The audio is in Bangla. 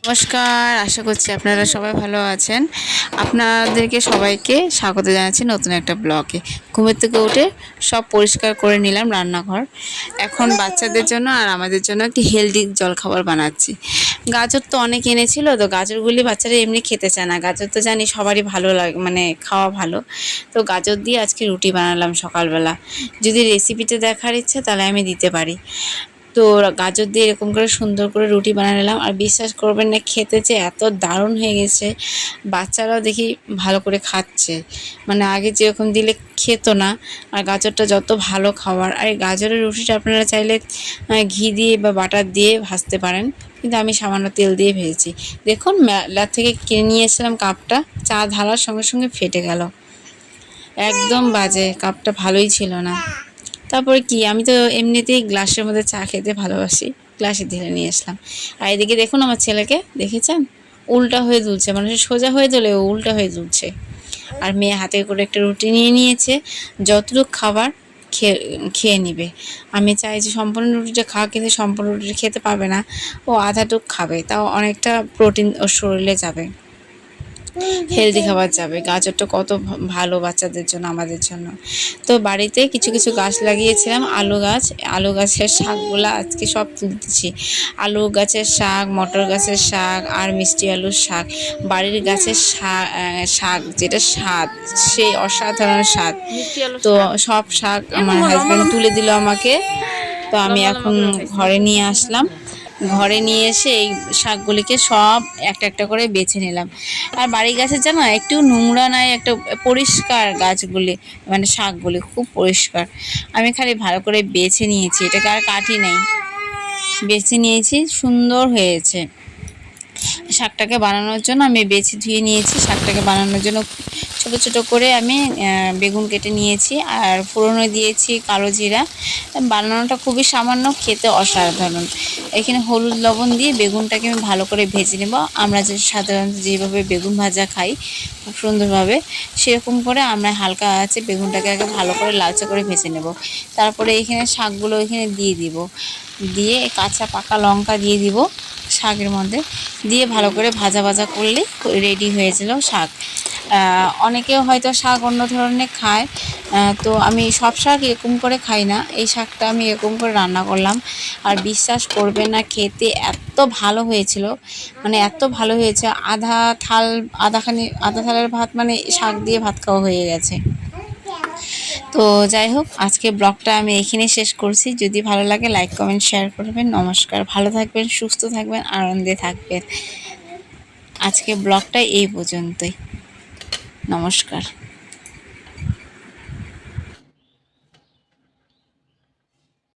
নমস্কার, আশা করছি আপনারা সবাই ভালো আছেন। আপনাদেরকে সবাইকে স্বাগত জানাচ্ছি নতুন একটা ব্লগে। ঘুমের থেকে উঠে সব পরিষ্কার করে নিলাম রান্নাঘর। এখন বাচ্চাদের জন্য আর আমাদের জন্য একটি হেলদি জলখাবার বানাচ্ছি। গাজর তো অনেক এনেছিল, তো গাজরগুলি বাচ্চারা এমনি খেতে চায় না। গাজর তো জানি সবারই ভালো লাগে, মানে খাওয়া ভালো। তো গাজর দিয়ে আজকে রুটি বানালাম সকালবেলা। যদি রেসিপিটা দেখার ইচ্ছে তাহলে আমি দিতে পারি। তো গাজর দিয়ে এরকম করে সুন্দর করে রুটি বানিয়ে নিলাম। আর বিশ্বাস করবেন না, খেতে যে এত দারুণ হয়ে গেছে, বাচ্চারাও দেখি ভালো করে খাচ্ছে। মানে আগে যেরকম দিলে খেত না। আর গাজরটা যত ভালো খাবার। আর এই গাজরের রুটিটা আপনারা চাইলে ঘি দিয়ে বা বাটার দিয়ে ভাজতে পারেন, কিন্তু আমি সামান্য তেল দিয়ে ভেজেছি। দেখুন, মেলা থেকে কিনে নিয়ে এসেছিলাম কাপটা, চা ঢালার সঙ্গে সঙ্গে ফেটে গেল। একদম বাজে, কাপটা ভালোই ছিল না। তারপরে কি, আমি তো এমনিতেই গ্লাসের মধ্যে চা খেতে ভালোবাসি, গ্লাসে ঢেলে নিয়ে আসলাম। আর এদিকে দেখুন, আমার ছেলেকে দেখেছেন, উল্টা হয়ে দুলছে। মানে সোজা হয়ে দোলে, ও উল্টা হয়ে দুলছে। আর মেয়ে হাতে করে একটা রুটি নিয়ে নিয়েছে, যতটুকু খাবার খেয়ে নিবে। আমি চাই যে সম্পূর্ণ রুটিটা খাওয়া, কিন্তু সম্পূর্ণ রুটিটা খেতে পারবে না, ও আধাটুক খাবে, তাও অনেকটা প্রোটিন ওর শরীরে যাবে, হেলদি খাবার যাবে। গাজরটা কত ভালো বাচ্চাদের জন্য, আমাদের জন্য। তো বাড়িতে কিছু কিছু গাছ লাগিয়েছিলাম, আলু গাছ। আলু গাছের শাকগুলো আজকে সব তুলতেছি। আলু গাছের শাক, মটর গাছের শাক, আর মিষ্টি আলুর শাক। বাড়ির গাছের শাক যেটা স্বাদ, সেই অসাধারণ স্বাদ। তো সব শাক আমার হাজব্যান্ড তুলে দিল আমাকে। তো আমি এখন ঘরে নিয়ে আসলাম। ঘরে নিয়ে এসে এই শাকগুলিকে সব একটা একটা করে বেছে নিলাম। আর বাড়ির গাছের জানো, একটু নোংরা নাই, একটা পরিষ্কার গাছগুলি, মানে শাকগুলি খুব পরিষ্কার। আমি খালি ভালো করে বেছে নিয়েছি, এটাকে আর কাটি নাই, বেছে নিয়েছি, সুন্দর হয়েছে। শাকটাকে বানানোর জন্য আমি বেছে ধুয়ে নিয়েছি। শাকটাকে বানানোর জন্য ছোট ছোট করে আমি বেগুন কেটে নিয়েছি, আর ফোড়নে দিয়েছি কালো জিরা। বানানোটা খুবই সামান্য, খেতে অসাধারণ। এখানে হলুদ লবণ দিয়ে বেগুনটাকে আমি ভালো করে ভেজে নেব। আমরা যে সাধারণত যেভাবে বেগুন ভাজা খাই খুব সুন্দরভাবে, সেরকম করে আমরা হালকা আছে বেগুনটাকে আগে ভালো করে লালচে করে ভেজে নেব। তারপরে এখানে শাকগুলো এখানে দিয়ে দিব, দিয়ে কাঁচা পাকা লঙ্কা দিয়ে দিব শাকের মধ্যে, দিয়ে ভালো করে ভাজা ভাজা করলে রেডি হয়েছিল শাক। অনেকেও হয়তো শাক অন্য ধরনের খায়, তো আমি সব শাক এরকম করে খাই না। এই শাকটা আমি এরকম করে রান্না করলাম, আর বিশ্বাস করবে না, খেতে এত ভালো হয়েছিল, মানে এত ভালো হয়েছে। আধা থালের ভাত, মানে শাক দিয়ে ভাত খাওয়া হয়ে গেছে। তো যাই হোক, আজকে ব্লগটা আমি এখানেই শেষ করছি। যদি ভালো লাগে লাইক কমেন্ট শেয়ার করবেন। নমস্কার, ভালো থাকবেন, সুস্থ থাকবেন, আনন্দে থাকবেন। আজকে ব্লগটা এই পর্যন্তই। নমস্কার।